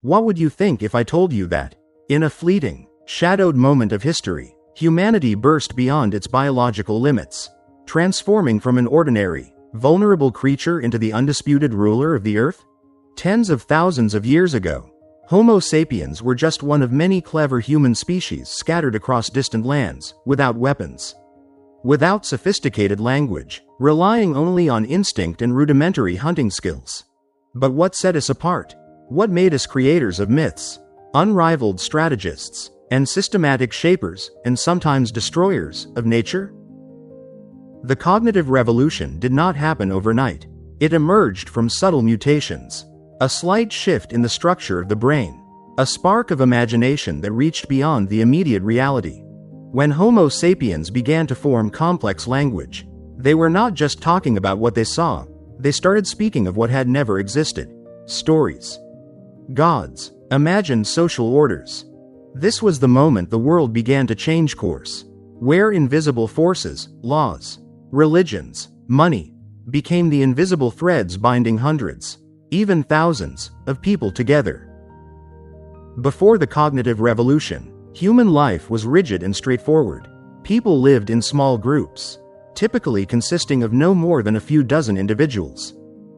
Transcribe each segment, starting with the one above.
What would you think if I told you that, in a fleeting, shadowed moment of history, humanity burst beyond its biological limits, transforming from an ordinary, vulnerable creature into the undisputed ruler of the earth? Tens of thousands of years ago, Homo sapiens were just one of many clever human species scattered across distant lands, without weapons, without sophisticated language, relying only on instinct and rudimentary hunting skills. But what set us apart? What made us creators of myths, unrivaled strategists, and systematic shapers, and sometimes destroyers, of nature? The cognitive revolution did not happen overnight. It emerged from subtle mutations, a slight shift in the structure of the brain, a spark of imagination that reached beyond the immediate reality. When Homo sapiens began to form complex language, they were not just talking about what they saw, they started speaking of what had never existed: stories, gods, imagined social orders. This was the moment the world began to change course, where invisible forces, laws, religions, money, became the invisible threads binding hundreds, even thousands, of people together. Before the cognitive revolution, human life was rigid and straightforward. People lived in small groups, typically consisting of no more than a few dozen individuals.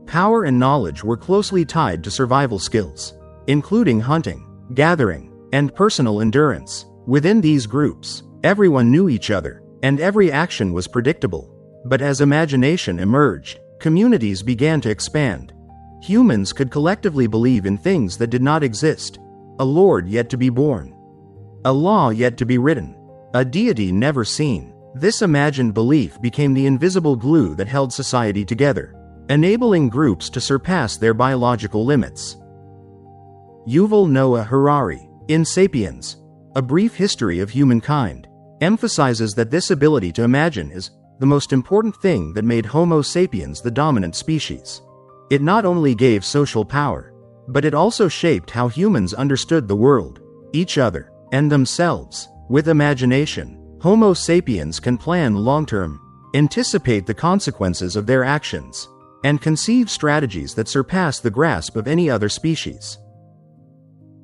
Power and knowledge were closely tied to survival skills, including hunting, gathering, and personal endurance. Within these groups, everyone knew each other, and every action was predictable. But as imagination emerged, communities began to expand. Humans could collectively believe in things that did not exist: a lord yet to be born, a law yet to be written, a deity never seen. This imagined belief became the invisible glue that held society together, enabling groups to surpass their biological limits. Yuval Noah Harari, in Sapiens, A Brief History of Humankind, emphasizes that this ability to imagine is the most important thing that made Homo sapiens the dominant species. It not only gave social power, but it also shaped how humans understood the world, each other, and themselves. With imagination, Homo sapiens can plan long-term, anticipate the consequences of their actions, and conceive strategies that surpass the grasp of any other species.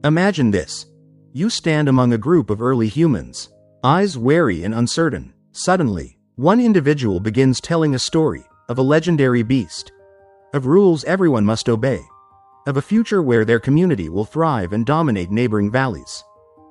Imagine this. You stand among a group of early humans, eyes wary and uncertain. Suddenly, one individual begins telling a story of a legendary beast, of rules everyone must obey, of a future where their community will thrive and dominate neighboring valleys.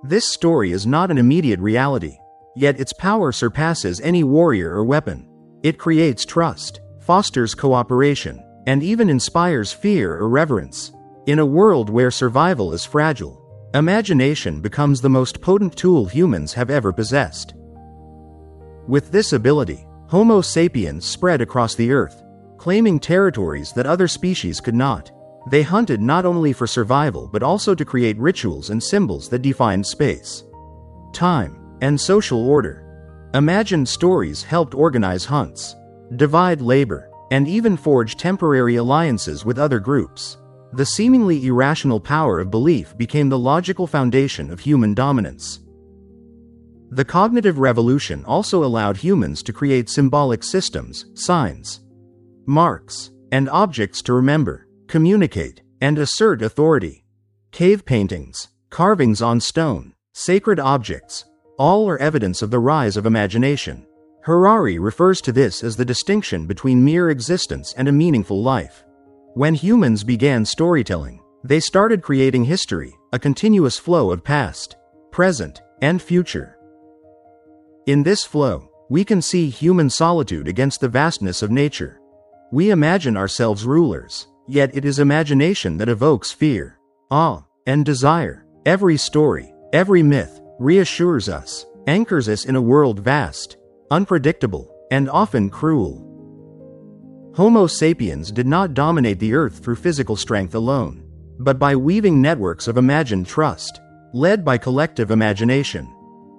This story is not an immediate reality, yet its power surpasses any warrior or weapon. It creates trust, fosters cooperation, and even inspires fear or reverence. In a world where survival is fragile, imagination becomes the most potent tool humans have ever possessed. With this ability, Homo sapiens spread across the earth, claiming territories that other species could not. They hunted not only for survival but also to create rituals and symbols that defined space, time, and social order. Imagined stories helped organize hunts, divide labor, and even forge temporary alliances with other groups. The seemingly irrational power of belief became the logical foundation of human dominance. The cognitive revolution also allowed humans to create symbolic systems, signs, marks, and objects to remember, communicate, and assert authority. Cave paintings, carvings on stone, sacred objects, all are evidence of the rise of imagination. Harari refers to this as the distinction between mere existence and a meaningful life. When humans began storytelling, they started creating history, a continuous flow of past, present, and future. In this flow, we can see human solitude against the vastness of nature. We imagine ourselves rulers, yet it is imagination that evokes fear, awe, and desire. Every story, every myth, reassures us, anchors us in a world vast, unpredictable, and often cruel. Homo sapiens did not dominate the earth through physical strength alone, but by weaving networks of imagined trust, led by collective imagination.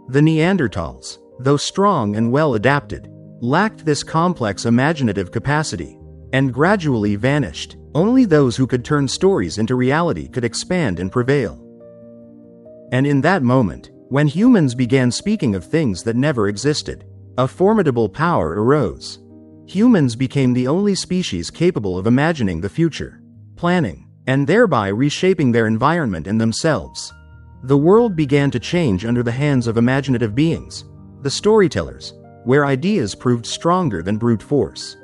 The Neanderthals, though strong and well adapted, lacked this complex imaginative capacity, and gradually vanished. Only those who could turn stories into reality could expand and prevail. And in that moment, when humans began speaking of things that never existed, a formidable power arose. Humans became the only species capable of imagining the future, planning, and thereby reshaping their environment and themselves. The world began to change under the hands of imaginative beings, the storytellers, where ideas proved stronger than brute force.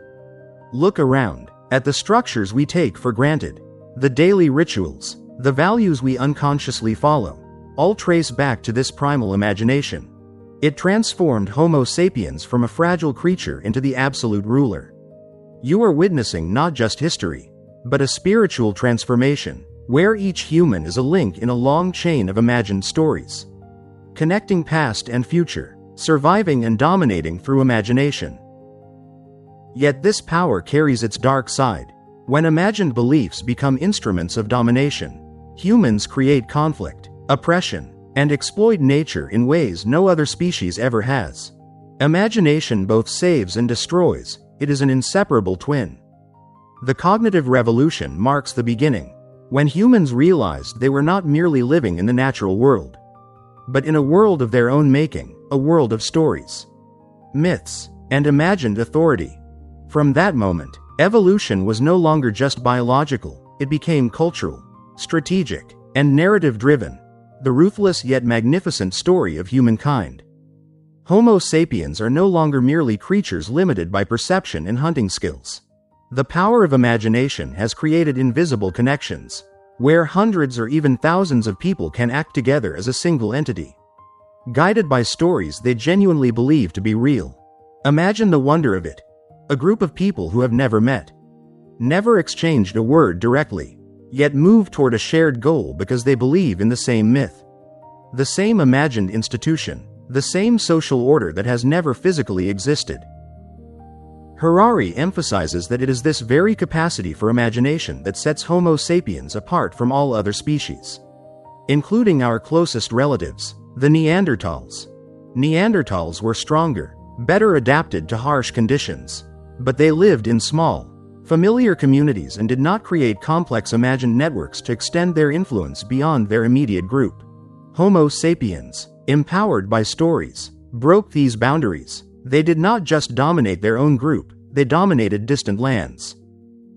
Look around at the structures we take for granted, the daily rituals, the values we unconsciously follow, all trace back to this primal imagination. It transformed Homo sapiens from a fragile creature into the absolute ruler. You are witnessing not just history, but a spiritual transformation, where each human is a link in a long chain of imagined stories, connecting past and future, surviving and dominating through imagination. Yet this power carries its dark side. When imagined beliefs become instruments of domination, humans create conflict, oppression, and exploit nature in ways no other species ever has. Imagination both saves and destroys. It is an inseparable twin. The cognitive revolution marks the beginning, when humans realized they were not merely living in the natural world, but in a world of their own making, a world of stories, myths, and imagined authority. From that moment, evolution was no longer just biological, it became cultural, strategic, and narrative-driven, the ruthless yet magnificent story of humankind. Homo sapiens are no longer merely creatures limited by perception and hunting skills. The power of imagination has created invisible connections, where hundreds or even thousands of people can act together as a single entity, guided by stories they genuinely believe to be real. Imagine the wonder of it. A group of people who have never met, never exchanged a word directly, yet move toward a shared goal because they believe in the same myth, the same imagined institution, the same social order that has never physically existed. Harari emphasizes that it is this very capacity for imagination that sets Homo sapiens apart from all other species, including our closest relatives, the Neanderthals. Neanderthals were stronger, better adapted to harsh conditions, but they lived in small, familiar communities and did not create complex imagined networks to extend their influence beyond their immediate group. Homo sapiens, empowered by stories, broke these boundaries. They did not just dominate their own group, they dominated distant lands,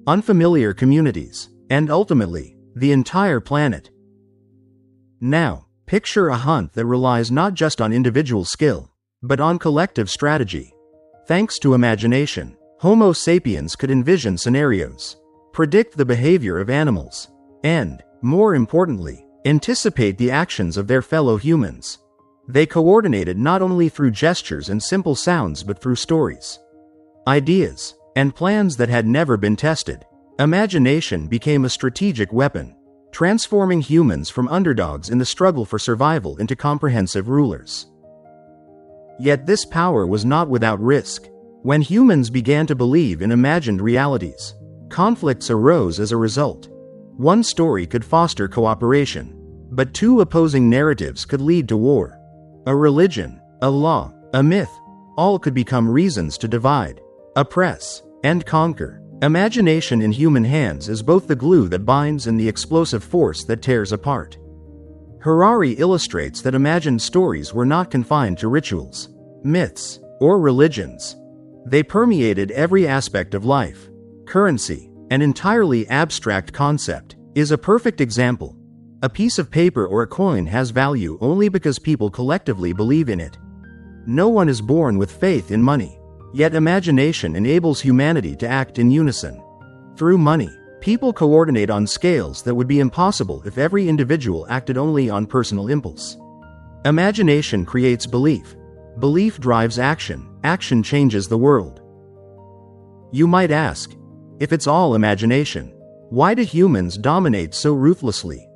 unfamiliar communities, and ultimately, the entire planet. Now, picture a hunt that relies not just on individual skill, but on collective strategy. Thanks to imagination, Homo sapiens could envision scenarios, predict the behavior of animals, and, more importantly, anticipate the actions of their fellow humans. They coordinated not only through gestures and simple sounds but through stories, ideas, and plans that had never been tested. Imagination became a strategic weapon, transforming humans from underdogs in the struggle for survival into comprehensive rulers. Yet this power was not without risk. When humans began to believe in imagined realities, conflicts arose as a result. One story could foster cooperation, but two opposing narratives could lead to war. A religion, a law, a myth, all could become reasons to divide, oppress, and conquer. Imagination in human hands is both the glue that binds and the explosive force that tears apart. Harari illustrates that imagined stories were not confined to rituals, myths, or religions. They permeated every aspect of life. Currency, an entirely abstract concept, is a perfect example. A piece of paper or a coin has value only because people collectively believe in it. No one is born with faith in money, yet imagination enables humanity to act in unison. Through money, people coordinate on scales that would be impossible if every individual acted only on personal impulse. Imagination creates belief. Belief drives action. Action changes the world. You might ask, if it's all imagination, why do humans dominate so ruthlessly?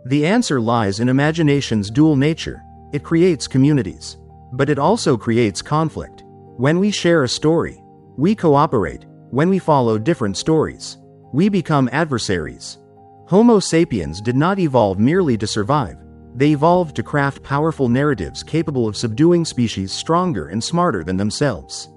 The answer lies in imagination's dual nature. It creates communities, but it also creates conflict. When we share a story, we cooperate. When we follow different stories, we become adversaries. Homo sapiens did not evolve merely to survive. They evolved to craft powerful narratives capable of subduing species stronger and smarter than themselves.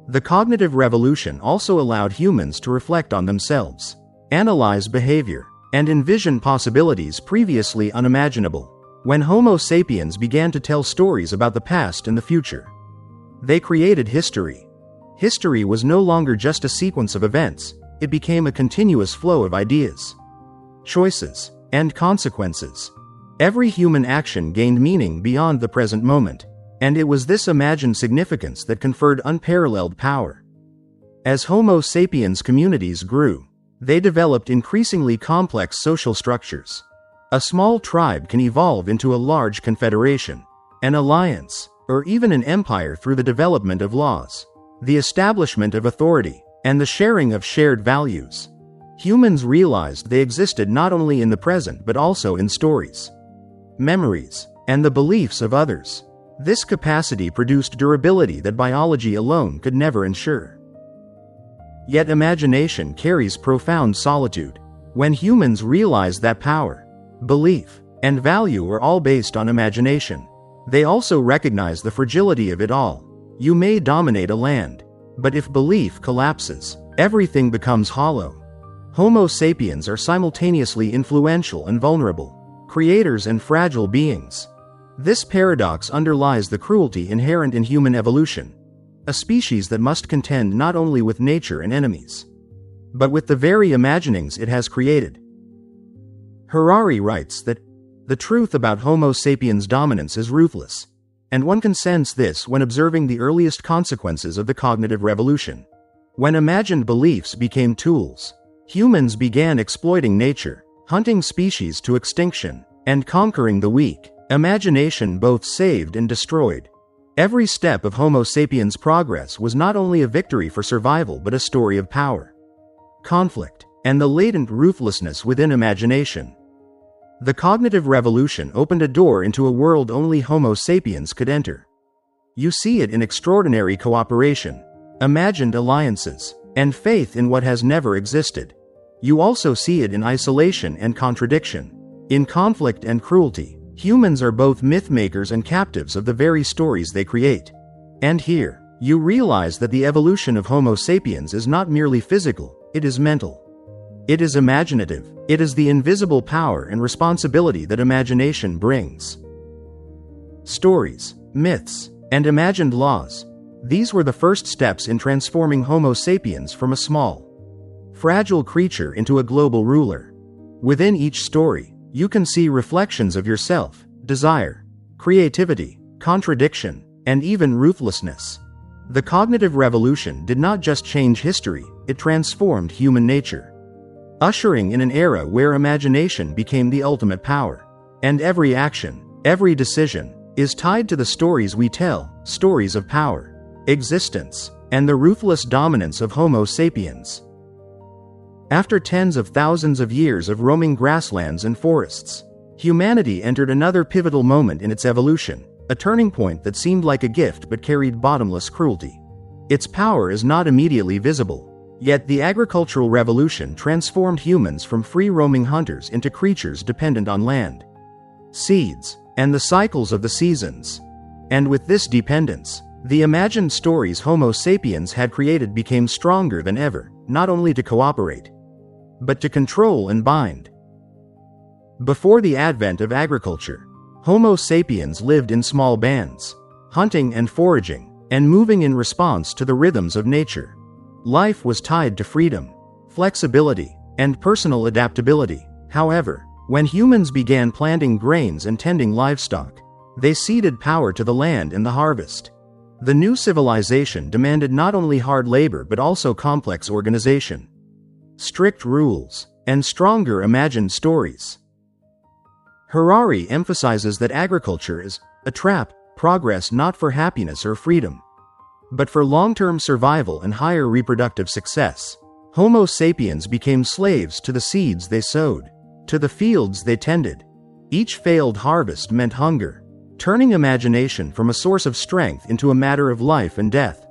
The cognitive revolution also allowed humans to reflect on themselves, analyze behavior, and envision possibilities previously unimaginable. When Homo sapiens began to tell stories about the past and the future, they created history. History was no longer just a sequence of events, it became a continuous flow of ideas, choices, and consequences. Every human action gained meaning beyond the present moment, and it was this imagined significance that conferred unparalleled power. As Homo sapiens communities grew, they developed increasingly complex social structures. A small tribe can evolve into a large confederation, an alliance, or even an empire through the development of laws, the establishment of authority, and the sharing of shared values. Humans realized they existed not only in the present but also in stories, memories, and the beliefs of others. This capacity produced durability that biology alone could never ensure. Yet imagination carries profound solitude. When humans realize that power, belief, and value are all based on imagination, they also recognize the fragility of it all. You may dominate a land, but if belief collapses, everything becomes hollow. Homo sapiens are simultaneously influential and vulnerable, creators and fragile beings. This paradox underlies the cruelty inherent in human evolution, a species that must contend not only with nature and enemies, but with the very imaginings it has created. Harari writes that the truth about Homo sapiens' dominance is ruthless, and one can sense this when observing the earliest consequences of the cognitive revolution. When imagined beliefs became tools, humans began exploiting nature, hunting species to extinction, and conquering the weak. Imagination both saved and destroyed. Every step of Homo sapiens' progress was not only a victory for survival but a story of power, conflict, and the latent ruthlessness within imagination. The cognitive revolution opened a door into a world only Homo sapiens could enter. You see it in extraordinary cooperation, imagined alliances, and faith in what has never existed. You also see it in isolation and contradiction, in conflict and cruelty. Humans are both myth-makers and captives of the very stories they create. And here, you realize that the evolution of Homo sapiens is not merely physical, it is mental. It is imaginative. It is the invisible power and responsibility that imagination brings. Stories, myths, and imagined laws. These were the first steps in transforming Homo sapiens from a small, fragile creature into a global ruler. Within each story, you can see reflections of yourself, desire, creativity, contradiction, and even ruthlessness. The cognitive revolution did not just change history, it transformed human nature, ushering in an era where imagination became the ultimate power. And every action, every decision, is tied to the stories we tell, stories of power, existence, and the ruthless dominance of Homo sapiens. After tens of thousands of years of roaming grasslands and forests, humanity entered another pivotal moment in its evolution, a turning point that seemed like a gift but carried bottomless cruelty. Its power is not immediately visible, yet the agricultural revolution transformed humans from free-roaming hunters into creatures dependent on land, seeds, and the cycles of the seasons. And with this dependence, the imagined stories Homo sapiens had created became stronger than ever, not only to cooperate, but to control and bind. Before the advent of agriculture, Homo sapiens lived in small bands, hunting and foraging, and moving in response to the rhythms of nature. Life was tied to freedom, flexibility, and personal adaptability. However, when humans began planting grains and tending livestock, they ceded power to the land and the harvest. The new civilization demanded not only hard labor but also complex organization, strict rules, and stronger imagined stories. Harari emphasizes that agriculture is a trap, progress not for happiness or freedom, but for long-term survival and higher reproductive success. Homo sapiens became slaves to the seeds they sowed, to the fields they tended. Each failed harvest meant hunger, turning imagination from a source of strength into a matter of life and death.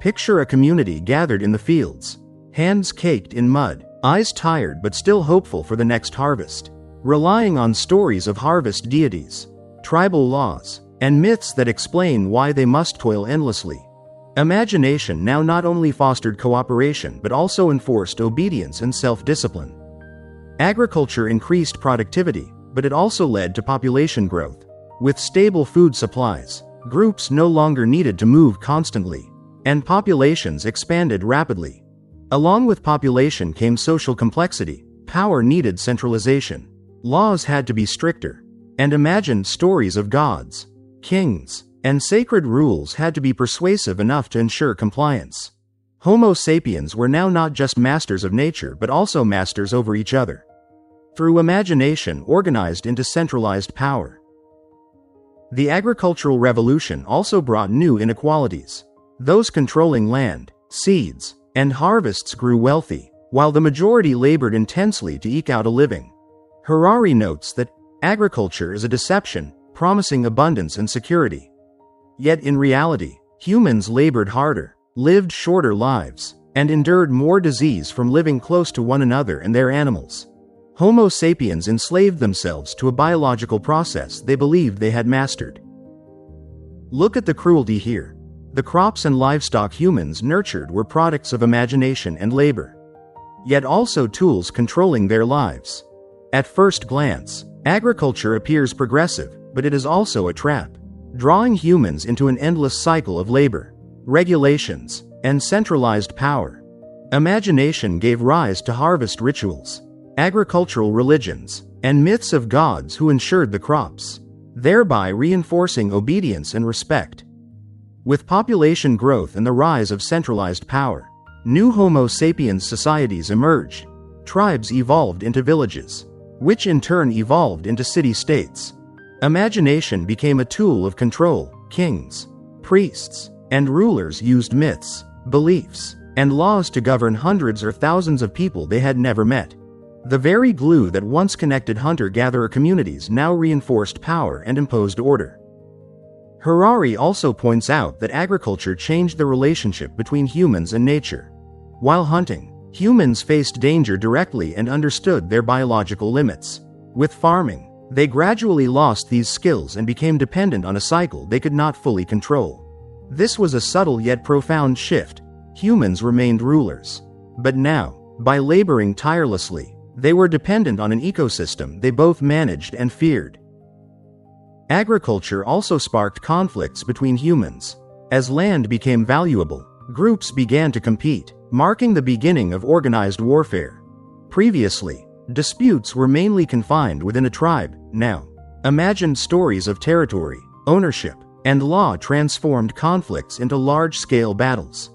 Picture a community gathered in the fields, hands caked in mud, eyes tired but still hopeful for the next harvest, relying on stories of harvest deities, tribal laws, and myths that explain why they must toil endlessly. Imagination now not only fostered cooperation but also enforced obedience and self-discipline. Agriculture increased productivity, but it also led to population growth. With stable food supplies, groups no longer needed to move constantly, and populations expanded rapidly. Along with population came social complexity. power needed centralization. Laws had to be stricter. And imagined stories of gods, kings, and sacred rules had to be persuasive enough to ensure compliance. Homo sapiens were now not just masters of nature but also masters over each other. Through imagination organized into centralized power. The agricultural revolution also brought new inequalities. Those controlling land, seeds, and harvests grew wealthy, while the majority labored intensely to eke out a living. Harari notes that agriculture is a deception, promising abundance and security. Yet in reality, humans labored harder, lived shorter lives, and endured more disease from living close to one another and their animals. Homo sapiens enslaved themselves to a biological process they believed they had mastered. Look at the cruelty here. The crops and livestock humans nurtured were products of imagination and labor, yet also tools controlling their lives. At first glance, agriculture appears progressive, but it is also a trap, drawing humans into an endless cycle of labor, regulations, and centralized power. Imagination gave rise to harvest rituals, agricultural religions, and myths of gods who ensured the crops, thereby reinforcing obedience and respect. With population growth and the rise of centralized power, new Homo sapiens societies emerged. Tribes evolved into villages, which in turn evolved into city-states. Imagination became a tool of control. Kings, priests, and rulers used myths, beliefs, and laws to govern hundreds or thousands of people they had never met. The very glue that once connected hunter-gatherer communities now reinforced power and imposed order. Harari also points out that agriculture changed the relationship between humans and nature. While hunting, humans faced danger directly and understood their biological limits. With farming, they gradually lost these skills and became dependent on a cycle they could not fully control. This was a subtle yet profound shift. Humans remained rulers. But now, by laboring tirelessly, they were dependent on an ecosystem they both managed and feared. Agriculture also sparked conflicts between humans. As land became valuable, groups began to compete, marking the beginning of organized warfare. Previously, disputes were mainly confined within a tribe. Now, imagined stories of territory, ownership, and law transformed conflicts into large-scale battles.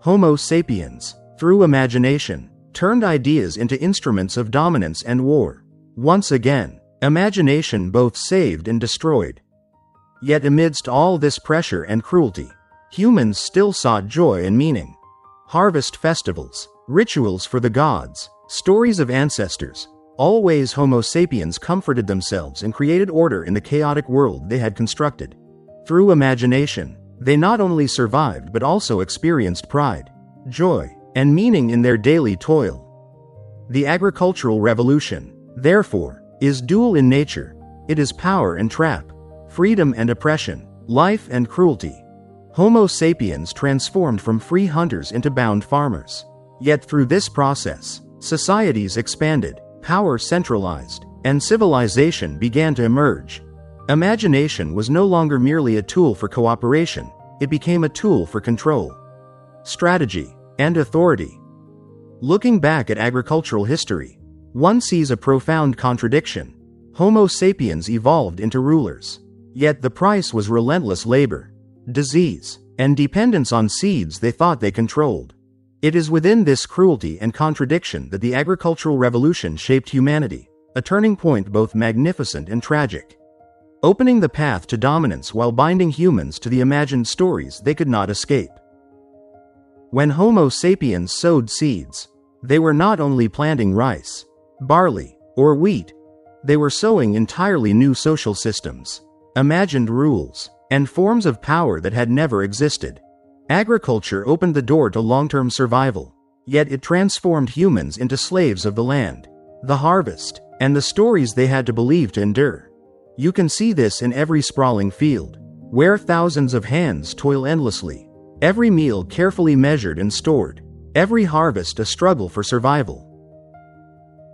Homo sapiens, through imagination, turned ideas into instruments of dominance and war. Once again, imagination both saved and destroyed. Yet amidst all this pressure and cruelty, humans still sought joy and meaning. Harvest festivals, rituals for the gods, stories of ancestors, all ways Homo sapiens comforted themselves and created order in the chaotic world they had constructed. Through imagination, they not only survived but also experienced pride, joy, and meaning in their daily toil. The agricultural revolution, therefore, is dual in nature. It is power and trap, freedom and oppression, life and cruelty. Homo sapiens transformed from free hunters into bound farmers. Yet through this process, societies expanded, power centralized, and civilization began to emerge. Imagination was no longer merely a tool for cooperation, it became a tool for control, strategy, and authority. Looking back at agricultural history, one sees a profound contradiction. Homo sapiens evolved into rulers. Yet the price was relentless labor, disease, and dependence on seeds they thought they controlled. It is within this cruelty and contradiction that the agricultural revolution shaped humanity, a turning point both magnificent and tragic, opening the path to dominance while binding humans to the imagined stories they could not escape. When Homo sapiens sowed seeds, they were not only planting rice, barley, or wheat, they were sowing entirely new social systems, imagined rules, and forms of power that had never existed. Agriculture opened the door to long-term survival, yet it transformed humans into slaves of the land, the harvest, and the stories they had to believe to endure. You can see this in every sprawling field, where thousands of hands toil endlessly, every meal carefully measured and stored, every harvest a struggle for survival.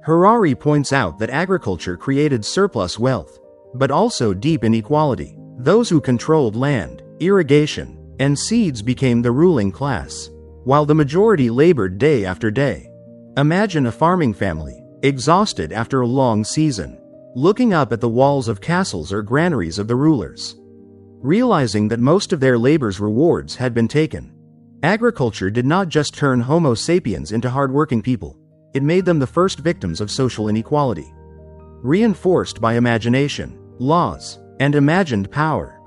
Harari points out that agriculture created surplus wealth, but also deep inequality. Those who controlled land, irrigation, and seeds became the ruling class, while the majority labored day after day. Imagine a farming family, exhausted after a long season, looking up at the walls of castles or granaries of the rulers. Realizing that most of their labor's rewards had been taken, agriculture did not just turn Homo sapiens into hardworking people, it made them the first victims of social inequality. Reinforced by imagination, laws, and imagined power.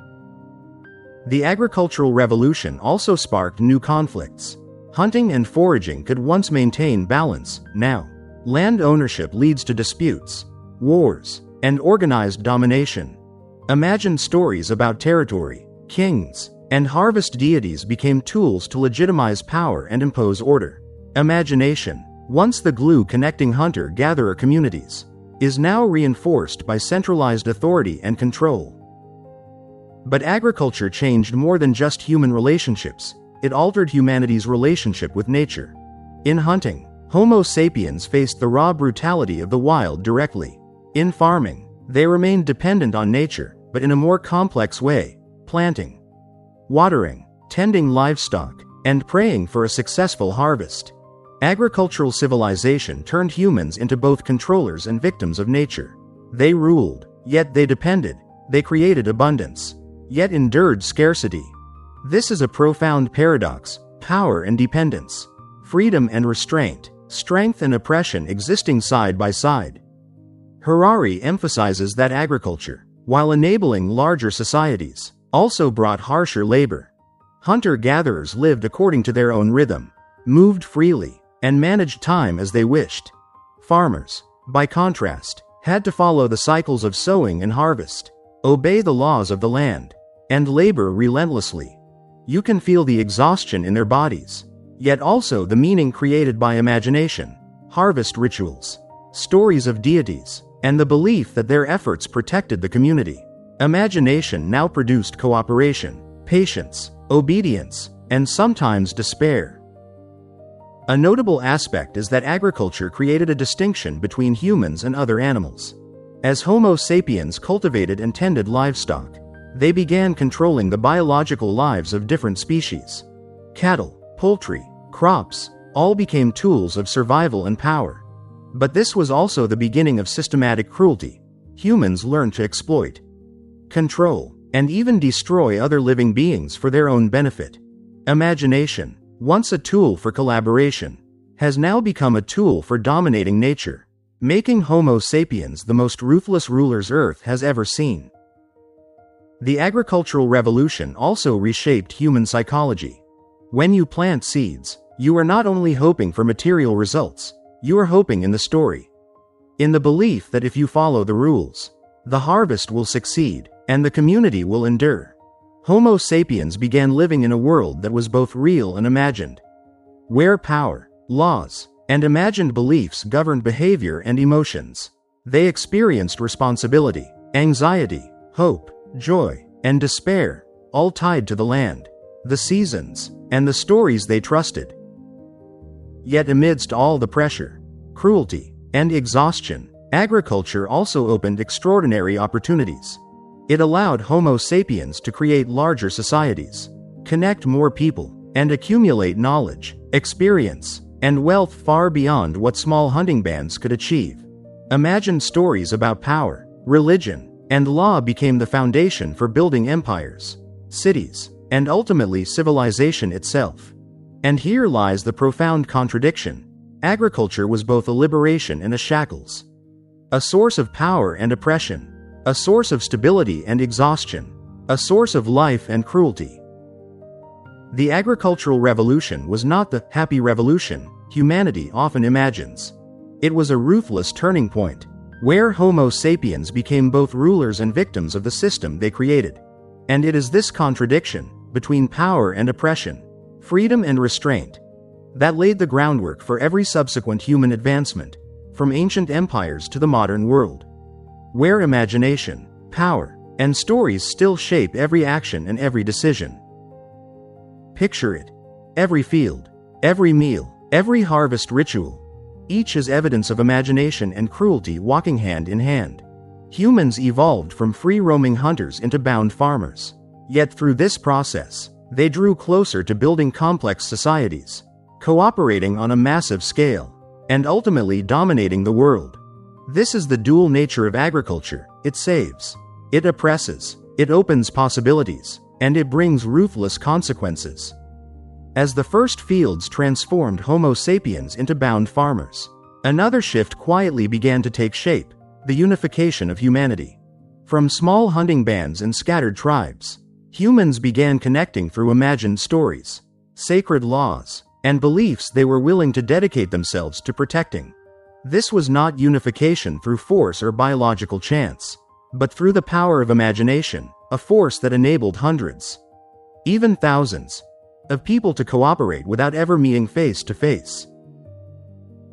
The agricultural revolution also sparked new conflicts. Hunting and foraging could once maintain balance, now, land ownership leads to disputes, wars, and organized domination. Imagined stories about territory, kings, and harvest deities became tools to legitimize power and impose order. Imagination, once the glue connecting hunter-gatherer communities, is now reinforced by centralized authority and control. But agriculture changed more than just human relationships, it altered humanity's relationship with nature. In hunting, Homo sapiens faced the raw brutality of the wild directly. In farming, they remained dependent on nature, but in a more complex way, planting, watering, tending livestock, and praying for a successful harvest. Agricultural civilization turned humans into both controllers and victims of nature. They ruled, yet they depended. They created abundance, yet endured scarcity. This is a profound paradox: power and dependence, freedom and restraint, strength and oppression existing side by side. Harari emphasizes that agriculture, while enabling larger societies, also brought harsher labor. Hunter-gatherers lived according to their own rhythm, moved freely, and managed time as they wished. Farmers, by contrast, had to follow the cycles of sowing and harvest, obey the laws of the land, and labor relentlessly. You can feel the exhaustion in their bodies, yet also the meaning created by imagination, harvest rituals, stories of deities, and the belief that their efforts protected the community. Imagination now produced cooperation, patience, obedience, and sometimes despair. A notable aspect is that agriculture created a distinction between humans and other animals. As Homo sapiens cultivated and tended livestock, they began controlling the biological lives of different species. Cattle, poultry, crops, all became tools of survival and power. But this was also the beginning of systematic cruelty. Humans learned to exploit, control, and even destroy other living beings for their own benefit. Imagination, once a tool for collaboration, has now become a tool for dominating nature, making Homo sapiens the most ruthless rulers Earth has ever seen. The agricultural revolution also reshaped human psychology. When you plant seeds, you are not only hoping for material results, you are hoping in the story. In the belief that if you follow the rules, the harvest will succeed, and the community will endure. Homo sapiens began living in a world that was both real and imagined, where power, laws, and imagined beliefs governed behavior and emotions. They experienced responsibility, anxiety, hope, joy, and despair, all tied to the land, the seasons, and the stories they trusted. Yet amidst all the pressure, cruelty, and exhaustion, agriculture also opened extraordinary opportunities. It allowed Homo sapiens to create larger societies, connect more people, and accumulate knowledge, experience, and wealth far beyond what small hunting bands could achieve. Imagined stories about power, religion, and law became the foundation for building empires, cities, and ultimately civilization itself. And here lies the profound contradiction. Agriculture was both a liberation and a shackles, a source of power and oppression, a source of stability and exhaustion, a source of life and cruelty. The agricultural revolution was not the happy revolution humanity often imagines. It was a ruthless turning point, where Homo sapiens became both rulers and victims of the system they created. And it is this contradiction, between power and oppression, freedom and restraint, that laid the groundwork for every subsequent human advancement, from ancient empires to the modern world, where imagination, power, and stories still shape every action and every decision. Picture it. Every field, every meal, every harvest ritual, each is evidence of imagination and cruelty walking hand in hand. Humans evolved from free-roaming hunters into bound farmers. Yet through this process, they drew closer to building complex societies, cooperating on a massive scale. and ultimately dominating the world. This is the dual nature of agriculture: it saves, it oppresses, it opens possibilities, and it brings ruthless consequences. As the first fields transformed Homo sapiens into bound farmers, another shift quietly began to take shape: the unification of humanity. From small hunting bands and scattered tribes, humans began connecting through imagined stories, sacred laws, and beliefs they were willing to dedicate themselves to protecting. This was not unification through force or biological chance, but through the power of imagination, a force that enabled hundreds, even thousands, of people to cooperate without ever meeting face to face.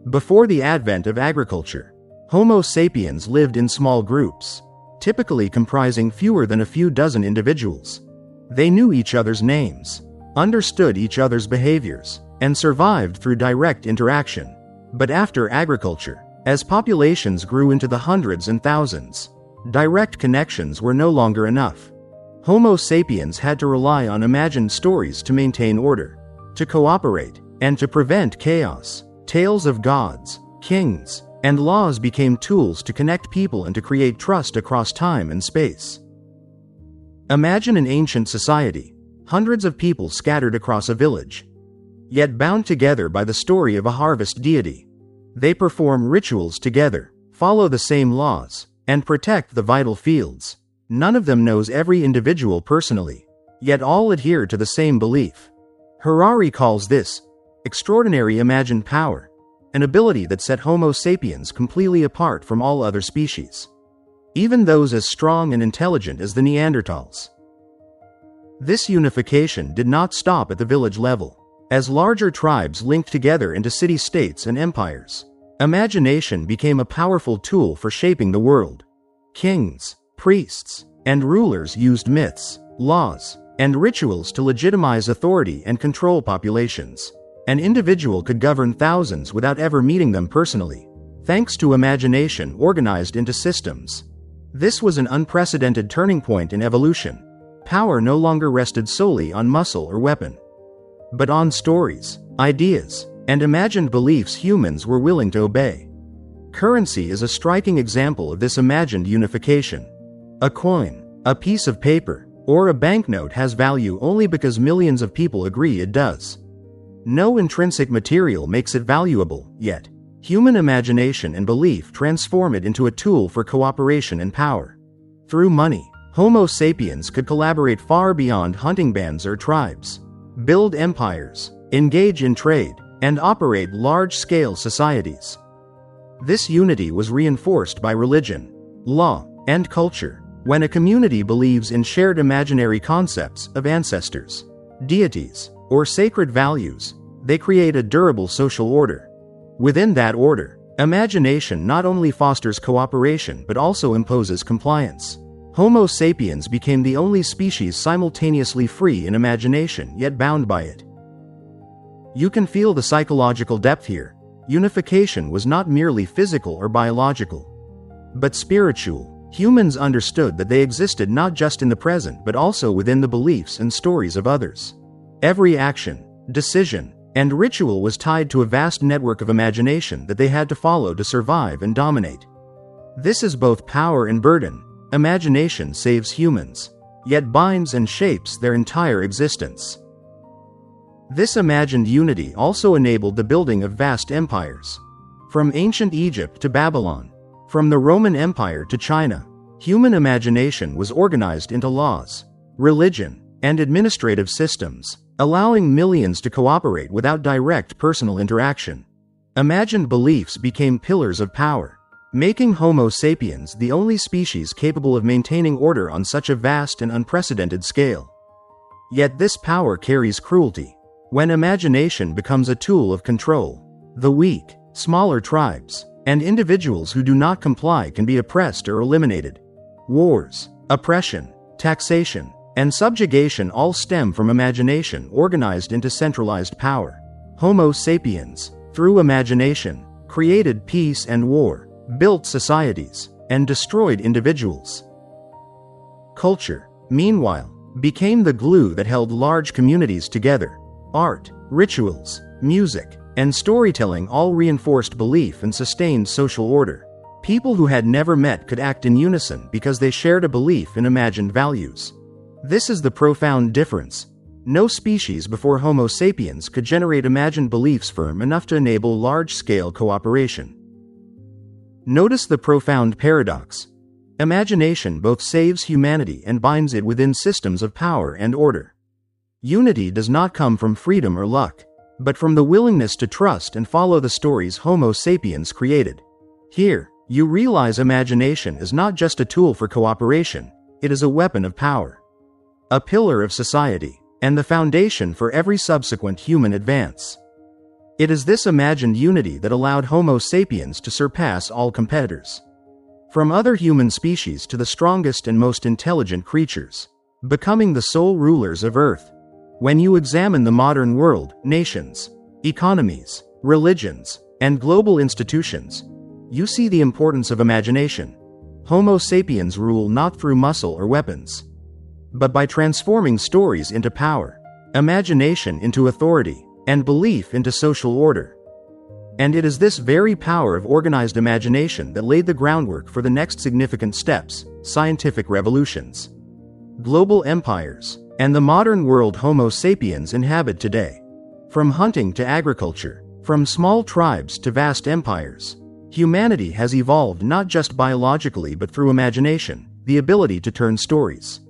Before the advent of agriculture, Homo sapiens lived in small groups, typically comprising fewer than a few dozen individuals. They knew each other's names, understood each other's behaviors, and survived through direct interaction. But after agriculture, as populations grew into the hundreds and thousands, direct connections were no longer enough. Homo sapiens had to rely on imagined stories to maintain order, to cooperate, and to prevent chaos. Tales of gods, kings, and laws became tools to connect people and to create trust across time and space. Imagine an ancient society, hundreds of people scattered across a village, yet bound together by the story of a harvest deity. They perform rituals together, follow the same laws, and protect the vital fields. None of them knows every individual personally, yet all adhere to the same belief. Harari calls this extraordinary imagined power, an ability that set Homo sapiens completely apart from all other species, even those as strong and intelligent as the Neanderthals. This unification did not stop at the village level. As larger tribes linked together into city-states and empires, imagination became a powerful tool for shaping the world. Kings, priests, and rulers used myths, laws, and rituals to legitimize authority and control populations. An individual could govern thousands without ever meeting them personally, thanks to imagination organized into systems. This was an unprecedented turning point in evolution. Power no longer rested solely on muscle or weapon, but on stories, ideas, and imagined beliefs humans were willing to obey. Currency is a striking example of this imagined unification. A coin, a piece of paper, or a banknote has value only because millions of people agree it does. No intrinsic material makes it valuable, yet human imagination and belief transform it into a tool for cooperation and power. Through money, Homo sapiens could collaborate far beyond hunting bands or tribes, build empires, engage in trade, and operate large-scale societies. This unity was reinforced by religion, law, and culture. When a community believes in shared imaginary concepts of ancestors, deities, or sacred values, they create a durable social order. Within that order, imagination not only fosters cooperation but also imposes compliance. Homo sapiens became the only species simultaneously free in imagination yet bound by it. You can feel the psychological depth here. Unification was not merely physical or biological, but spiritual. Humans understood that they existed not just in the present but also within the beliefs and stories of others. Every action, decision, and ritual was tied to a vast network of imagination that they had to follow to survive and dominate. This is both power and burden. Imagination saves humans, yet binds and shapes their entire existence. This imagined unity also enabled the building of vast empires. From ancient Egypt to Babylon, from the Roman Empire to China, human imagination was organized into laws, religion, and administrative systems, allowing millions to cooperate without direct personal interaction. Imagined beliefs became pillars of power, making Homo sapiens the only species capable of maintaining order on such a vast and unprecedented scale. Yet this power carries cruelty. When imagination becomes a tool of control, the weak, smaller tribes, and individuals who do not comply can be oppressed or eliminated. Wars, oppression, taxation, and subjugation all stem from imagination organized into centralized power. Homo sapiens, through imagination, created peace and war, built societies, and destroyed individuals. Culture, meanwhile, became the glue that held large communities together. Art, rituals, music, and storytelling all reinforced belief and sustained social order. People who had never met could act in unison because they shared a belief in imagined values. This is the profound difference. No species before Homo sapiens could generate imagined beliefs firm enough to enable large-scale cooperation. Notice the profound paradox. Imagination both saves humanity and binds it within systems of power and order. Unity does not come from freedom or luck, but from the willingness to trust and follow the stories Homo sapiens created. Here, you realize imagination is not just a tool for cooperation, it is a weapon of power, a pillar of society, and the foundation for every subsequent human advance. It is this imagined unity that allowed Homo sapiens to surpass all competitors. From other human species to the strongest and most intelligent creatures, becoming the sole rulers of Earth. When you examine the modern world, nations, economies, religions, and global institutions, you see the importance of imagination. Homo sapiens rule not through muscle or weapons, but by transforming stories into power, imagination into authority, and belief into social order. And it is this very power of organized imagination that laid the groundwork for the next significant steps: scientific revolutions, global empires, and the modern world Homo sapiens inhabit today. From hunting to agriculture, from small tribes to vast empires, humanity has evolved not just biologically but through imagination, the ability to turn stories,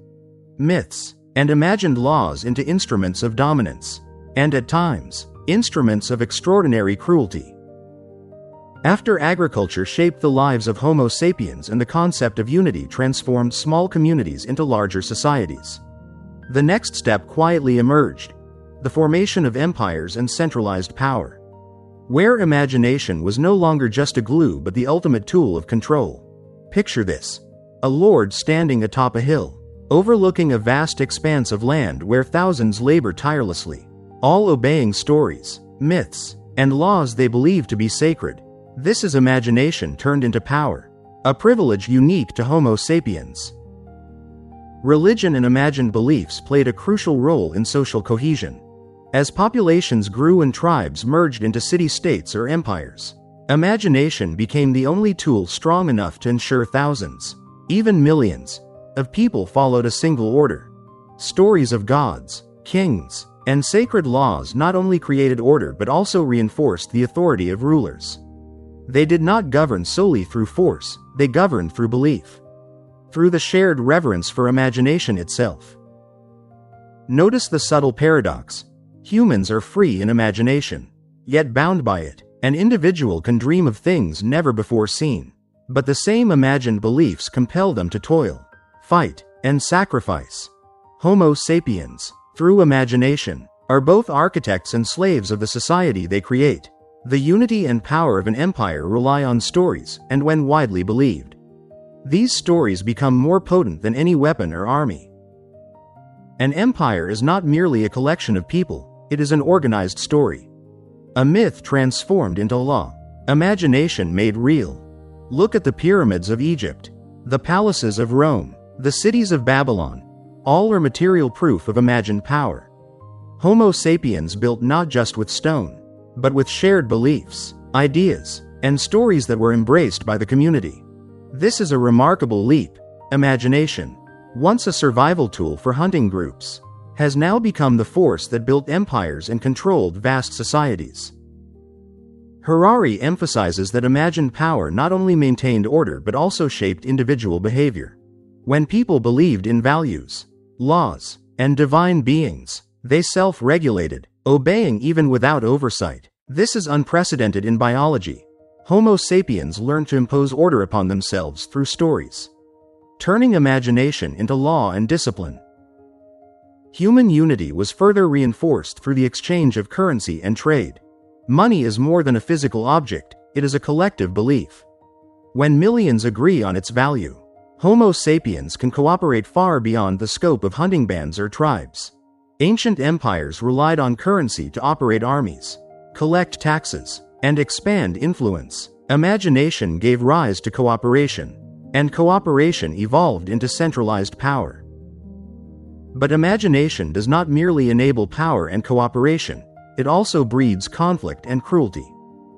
myths, and imagined laws into instruments of dominance, and at times, instruments of extraordinary cruelty. After agriculture shaped the lives of Homo sapiens and the concept of unity transformed small communities into larger societies, the next step quietly emerged: the formation of empires and centralized power, where imagination was no longer just a glue but the ultimate tool of control. Picture this: a lord standing atop a hill, overlooking a vast expanse of land where thousands labor tirelessly, all obeying stories, myths, and laws they believe to be sacred. This is imagination turned into power, a privilege unique to Homo sapiens. Religion and imagined beliefs played a crucial role in social cohesion. As populations grew and tribes merged into city-states or empires, imagination became the only tool strong enough to ensure thousands, even millions, of people followed a single order. Stories of gods, kings, and sacred laws not only created order but also reinforced the authority of rulers. They did not govern solely through force, they governed through belief, through the shared reverence for imagination itself. Notice the subtle paradox. Humans are free in imagination, yet bound by it. An individual can dream of things never before seen, but the same imagined beliefs compel them to toil, fight, and sacrifice. Homo sapiens, through imagination, are both architects and slaves of the society they create. The unity and power of an empire rely on stories, and when widely believed, these stories become more potent than any weapon or army. An empire is not merely a collection of people, it is an organized story. A myth transformed into law. Imagination made real. Look at the pyramids of Egypt, the palaces of Rome, the cities of Babylon. All are material proof of imagined power. Homo sapiens built not just with stone, but with shared beliefs, ideas, and stories that were embraced by the community. This is a remarkable leap. Imagination, once a survival tool for hunting groups, has now become the force that built empires and controlled vast societies. Harari emphasizes that imagined power not only maintained order but also shaped individual behavior. When people believed in values, laws, and divine beings, they self-regulated, obeying even without oversight. This is unprecedented in biology. Homo sapiens learned to impose order upon themselves through stories, turning imagination into law and discipline. Human unity was further reinforced through the exchange of currency and trade. Money is more than a physical object, it is a collective belief. When millions agree on its value, Homo sapiens can cooperate far beyond the scope of hunting bands or tribes. Ancient empires relied on currency to operate armies, collect taxes, and expand influence. Imagination gave rise to cooperation, and cooperation evolved into centralized power. But imagination does not merely enable power and cooperation, it also breeds conflict and cruelty.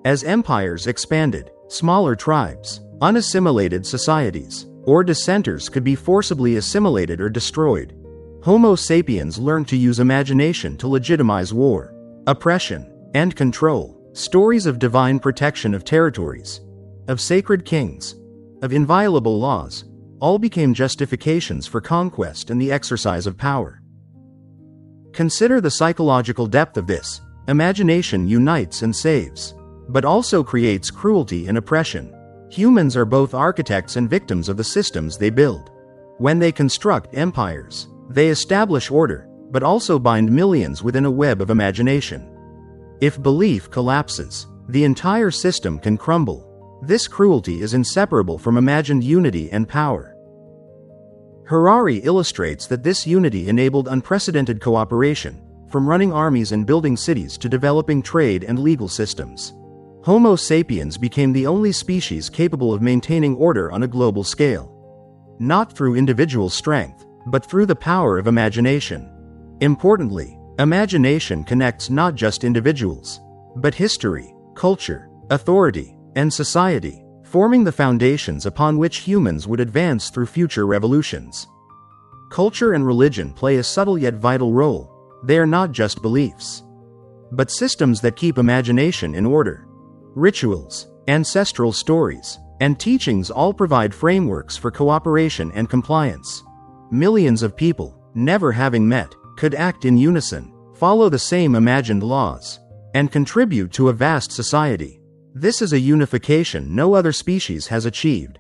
As empires expanded, smaller tribes, unassimilated societies, or dissenters could be forcibly assimilated or destroyed. Homo sapiens learned to use imagination to legitimize war, oppression, and control. Stories of divine protection of territories, of sacred kings, of inviolable laws, all became justifications for conquest and the exercise of power. Consider the psychological depth of this. Imagination unites and saves, but also creates cruelty and oppression. Humans are both architects and victims of the systems they build. When they construct empires, they establish order, but also bind millions within a web of imagination. If belief collapses, the entire system can crumble. This cruelty is inseparable from imagined unity and power. Harari illustrates that this unity enabled unprecedented cooperation, from running armies and building cities to developing trade and legal systems. Homo sapiens became the only species capable of maintaining order on a global scale. Not through individual strength, but through the power of imagination. Importantly, imagination connects not just individuals, but history, culture, authority, and society, forming the foundations upon which humans would advance through future revolutions. Culture and religion play a subtle yet vital role. They are not just beliefs, but systems that keep imagination in order. Rituals, ancestral stories, and teachings all provide frameworks for cooperation and compliance. Millions of people, never having met, could act in unison, follow the same imagined laws, and contribute to a vast society. This is a unification no other species has achieved.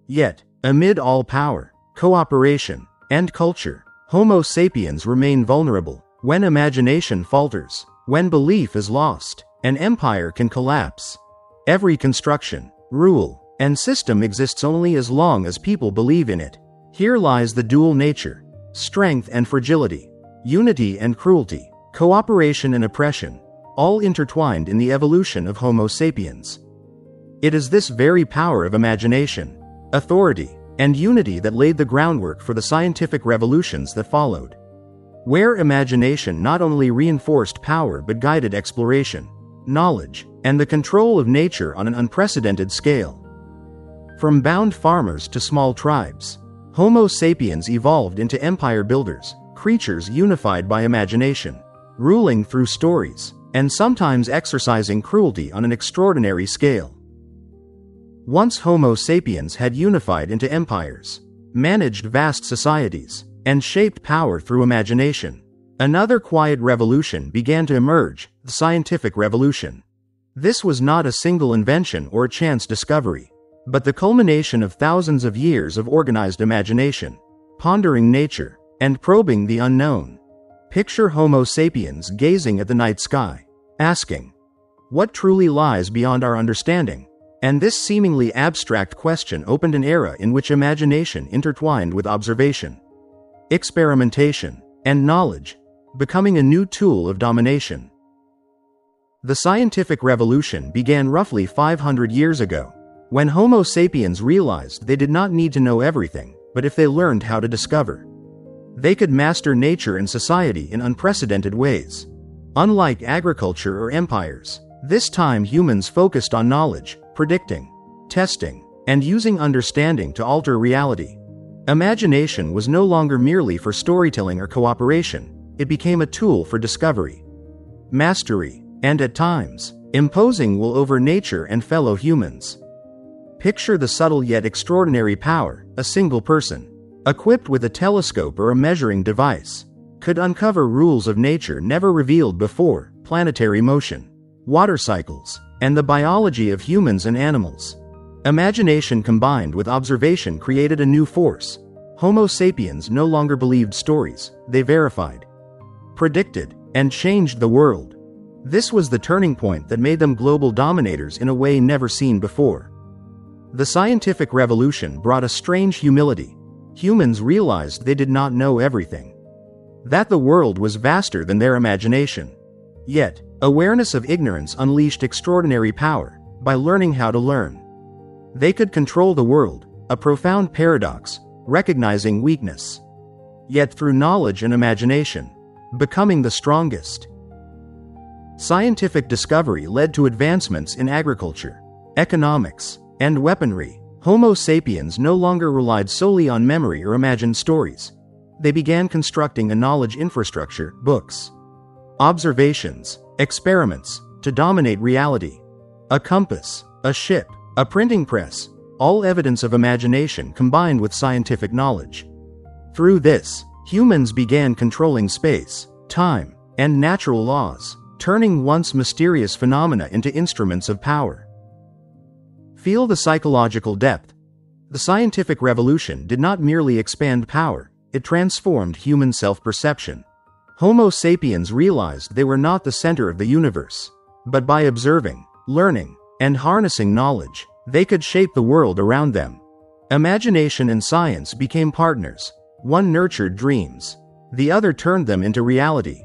Yet, amid all power, cooperation, and culture, Homo sapiens remain vulnerable. When imagination falters, when belief is lost, an empire can collapse. Every construction, rule, and system exists only as long as people believe in it. Here lies the dual nature, strength and fragility, unity and cruelty, cooperation and oppression, all intertwined in the evolution of Homo sapiens. It is this very power of imagination, authority, and unity that laid the groundwork for the scientific revolutions that followed, where imagination not only reinforced power but guided exploration, knowledge, and the control of nature on an unprecedented scale. From bound farmers to small tribes, Homo sapiens evolved into empire builders, creatures unified by imagination, ruling through stories, and sometimes exercising cruelty on an extraordinary scale. Once Homo sapiens had unified into empires, managed vast societies, and shaped power through imagination, another quiet revolution began to emerge, the scientific revolution. This was not a single invention or a chance discovery, but the culmination of thousands of years of organized imagination, pondering nature, and probing the unknown. Picture Homo sapiens gazing at the night sky, asking, what truly lies beyond our understanding? And this seemingly abstract question opened an era in which imagination intertwined with observation, experimentation, and knowledge, becoming a new tool of domination. The scientific revolution began roughly 500 years ago, when Homo sapiens realized they did not need to know everything, but if they learned how to discover, they could master nature and society in unprecedented ways. Unlike agriculture or empires, this time humans focused on knowledge, predicting, testing, and using understanding to alter reality. Imagination was no longer merely for storytelling or cooperation, it became a tool for discovery, mastery, and at times, imposing will over nature and fellow humans. Picture the subtle yet extraordinary power. A single person, equipped with a telescope or a measuring device, could uncover rules of nature never revealed before: planetary motion, water cycles, and the biology of humans and animals. Imagination combined with observation created a new force. Homo sapiens no longer believed stories, they verified, predicted, and changed the world. This was the turning point that made them global dominators in a way never seen before. The scientific revolution brought a strange humility. Humans realized they did not know everything, that the world was vaster than their imagination. Yet, awareness of ignorance unleashed extraordinary power. By learning how to learn, they could control the world, a profound paradox, recognizing weakness, yet through knowledge and imagination, becoming the strongest. Scientific discovery led to advancements in agriculture, economics, and weaponry. Homo sapiens no longer relied solely on memory or imagined stories. They began constructing a knowledge infrastructure, books, observations, experiments, to dominate reality. A compass, a ship, a printing press, all evidence of imagination combined with scientific knowledge. Through this, humans began controlling space, time, and natural laws, turning once mysterious phenomena into instruments of power. Feel the psychological depth. The scientific revolution did not merely expand power, it transformed human self-perception. Homo sapiens realized they were not the center of the universe, but by observing, learning, and harnessing knowledge, they could shape the world around them. Imagination and science became partners. One nurtured dreams, the other turned them into reality.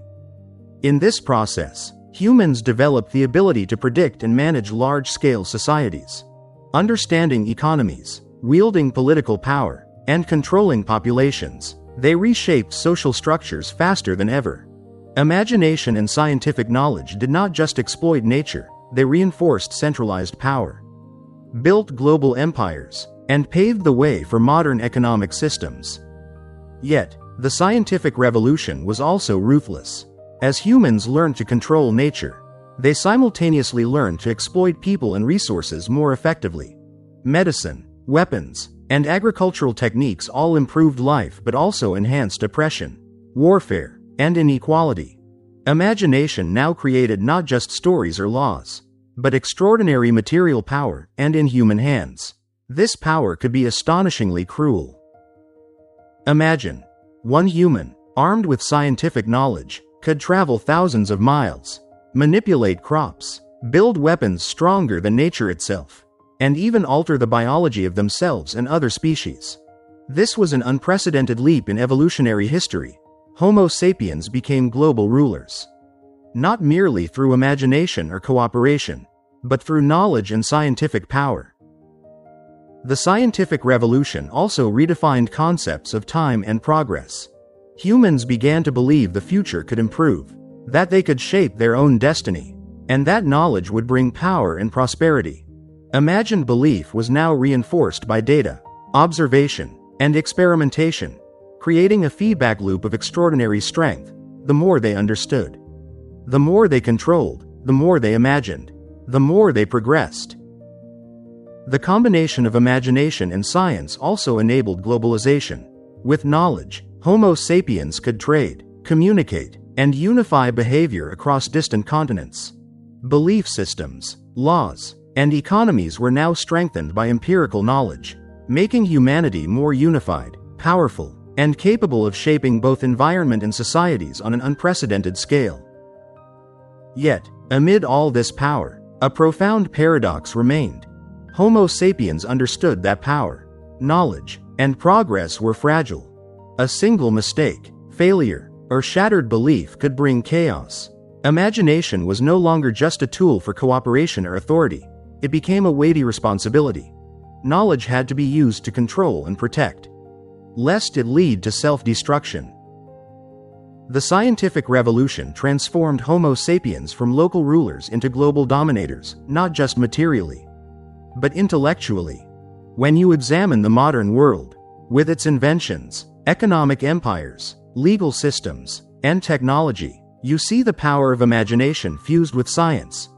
In this process, humans developed the ability to predict and manage large-scale societies. Understanding economies, wielding political power, and controlling populations, they reshaped social structures faster than ever. Imagination and scientific knowledge did not just exploit nature, they reinforced centralized power, built global empires, and paved the way for modern economic systems. Yet, the scientific revolution was also ruthless. As humans learned to control nature, they simultaneously learned to exploit people and resources more effectively. Medicine, weapons, and agricultural techniques all improved life but also enhanced oppression, warfare, and inequality. Imagination now created not just stories or laws, but extraordinary material power and in human hands. This power could be astonishingly cruel. Imagine, one human, armed with scientific knowledge, could travel thousands of miles, manipulate crops, build weapons stronger than nature itself, and even alter the biology of themselves and other species. This was an unprecedented leap in evolutionary history. Homo sapiens became global rulers. Not merely through imagination or cooperation, but through knowledge and scientific power. The scientific revolution also redefined concepts of time and progress. Humans began to believe the future could improve, that they could shape their own destiny, and that knowledge would bring power and prosperity. Imagined belief was now reinforced by data, observation, and experimentation, creating a feedback loop of extraordinary strength. The more they understood, the more they controlled, the more they imagined, the more they progressed. The combination of imagination and science also enabled globalization. With knowledge, Homo sapiens could trade, communicate, and unify behavior across distant continents. Belief systems, laws, and economies were now strengthened by empirical knowledge, making humanity more unified, powerful, and capable of shaping both environment and societies on an unprecedented scale. Yet, amid all this power, a profound paradox remained. Homo sapiens understood that power, knowledge, and progress were fragile. A single mistake, failure, or shattered belief could bring chaos. Imagination was no longer just a tool for cooperation or authority. It became a weighty responsibility. Knowledge had to be used to control and protect, lest it lead to self-destruction. The scientific revolution transformed Homo sapiens from local rulers into global dominators, not just materially, but intellectually. When you examine the modern world, with its inventions, economic empires, legal systems, and technology, you see the power of imagination fused with science.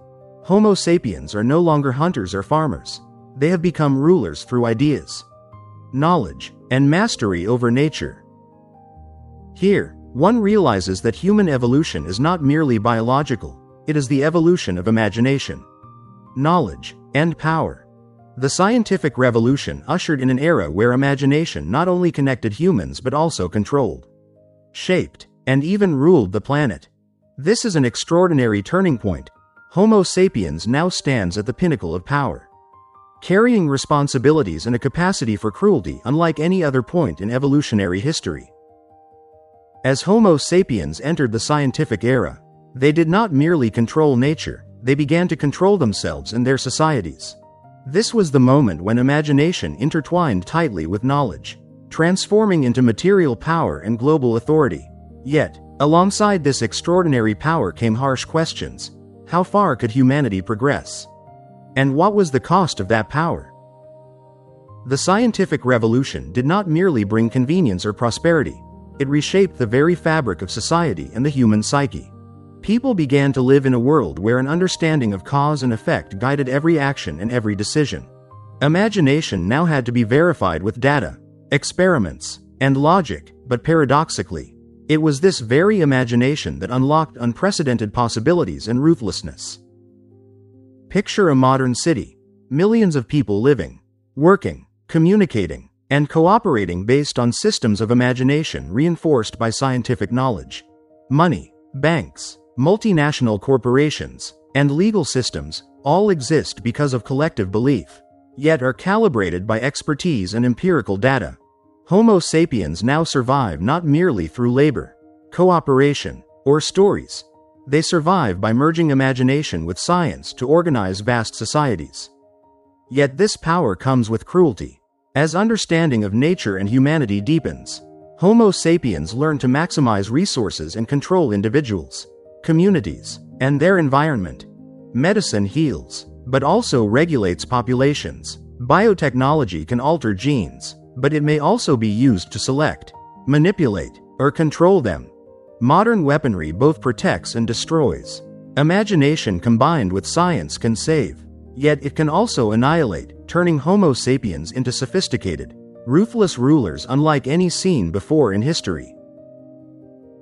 Homo sapiens are no longer hunters or farmers. They have become rulers through ideas, knowledge, and mastery over nature. Here, one realizes that human evolution is not merely biological, it is the evolution of imagination, knowledge, and power. The scientific revolution ushered in an era where imagination not only connected humans but also controlled, shaped, and even ruled the planet. This is an extraordinary turning point. Homo sapiens now stands at the pinnacle of power, carrying responsibilities and a capacity for cruelty unlike any other point in evolutionary history. As Homo sapiens entered the scientific era, they did not merely control nature, they began to control themselves and their societies. This was the moment when imagination intertwined tightly with knowledge, transforming into material power and global authority. Yet, alongside this extraordinary power came harsh questions. How far could humanity progress? And what was the cost of that power? The scientific revolution did not merely bring convenience or prosperity. It reshaped the very fabric of society and the human psyche. People began to live in a world where an understanding of cause and effect guided every action and every decision. Imagination now had to be verified with data, experiments, and logic, but paradoxically, it was this very imagination that unlocked unprecedented possibilities and ruthlessness. Picture a modern city, millions of people living, working, communicating, and cooperating based on systems of imagination reinforced by scientific knowledge. Money, banks, multinational corporations, and legal systems all exist because of collective belief, yet are calibrated by expertise and empirical data. Homo sapiens now survive not merely through labor, cooperation, or stories. They survive by merging imagination with science to organize vast societies. Yet this power comes with cruelty. As understanding of nature and humanity deepens, Homo sapiens learn to maximize resources and control individuals, communities, and their environment. Medicine heals, but also regulates populations. Biotechnology can alter genes, but it may also be used to select, manipulate, or control them. Modern weaponry both protects and destroys. Imagination combined with science can save, yet it can also annihilate, turning Homo sapiens into sophisticated, ruthless rulers unlike any seen before in history.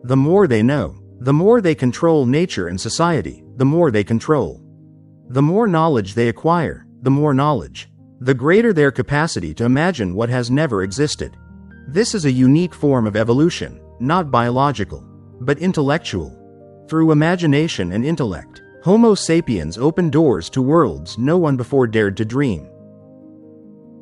The more they know, the more they control nature and society, the more they control. The more knowledge they acquire, the more knowledge, the greater their capacity to imagine what has never existed. This is a unique form of evolution, not biological, but intellectual. Through imagination and intellect, Homo sapiens open doors to worlds no one before dared to dream.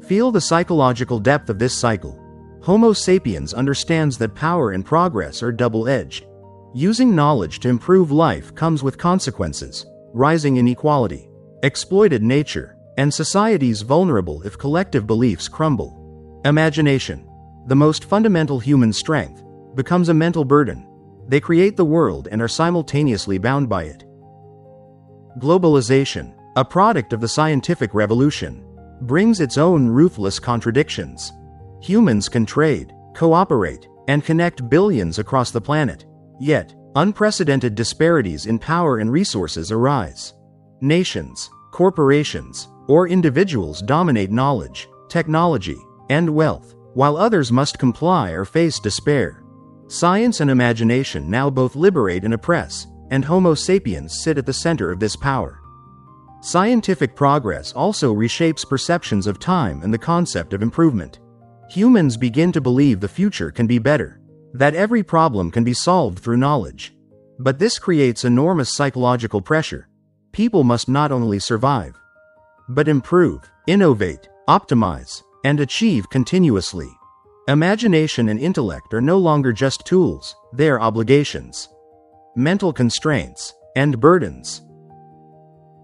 Feel the psychological depth of this cycle. Homo sapiens understands that power and progress are double-edged. Using knowledge to improve life comes with consequences: rising inequality, exploited nature, and societies vulnerable if collective beliefs crumble. Imagination, the most fundamental human strength, becomes a mental burden. They create the world and are simultaneously bound by it. Globalization, a product of the scientific revolution, brings its own ruthless contradictions. Humans can trade, cooperate, and connect billions across the planet. Yet, unprecedented disparities in power and resources arise. Nations, corporations, or individuals dominate knowledge, technology, and wealth, while others must comply or face despair. Science and imagination now both liberate and oppress, and Homo sapiens sit at the center of this power. Scientific progress also reshapes perceptions of time and the concept of improvement. Humans begin to believe the future can be better, that every problem can be solved through knowledge. But this creates enormous psychological pressure. People must not only survive, but improve, innovate, optimize, and achieve continuously. Imagination and intellect are no longer just tools, they are obligations, mental constraints, and burdens.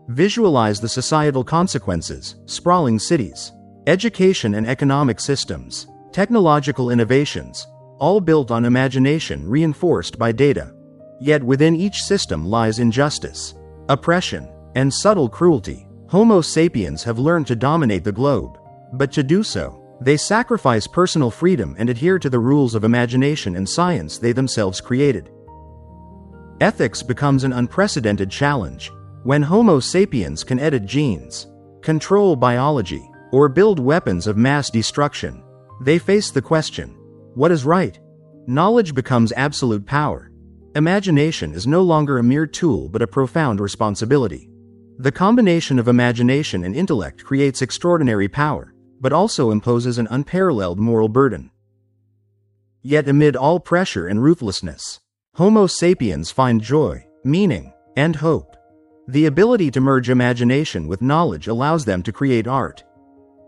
Visualize the societal consequences: sprawling cities, education and economic systems, technological innovations, all built on imagination reinforced by data. Yet within each system lies injustice, oppression, and subtle cruelty. Homo sapiens have learned to dominate the globe, but to do so, they sacrifice personal freedom and adhere to the rules of imagination and science they themselves created. Ethics becomes an unprecedented challenge. When Homo sapiens can edit genes, control biology, or build weapons of mass destruction, they face the question: what is right? Knowledge becomes absolute power. Imagination is no longer a mere tool but a profound responsibility. The combination of imagination and intellect creates extraordinary power, but also imposes an unparalleled moral burden. Yet amid all pressure and ruthlessness, Homo sapiens find joy, meaning, and hope. The ability to merge imagination with knowledge allows them to create art,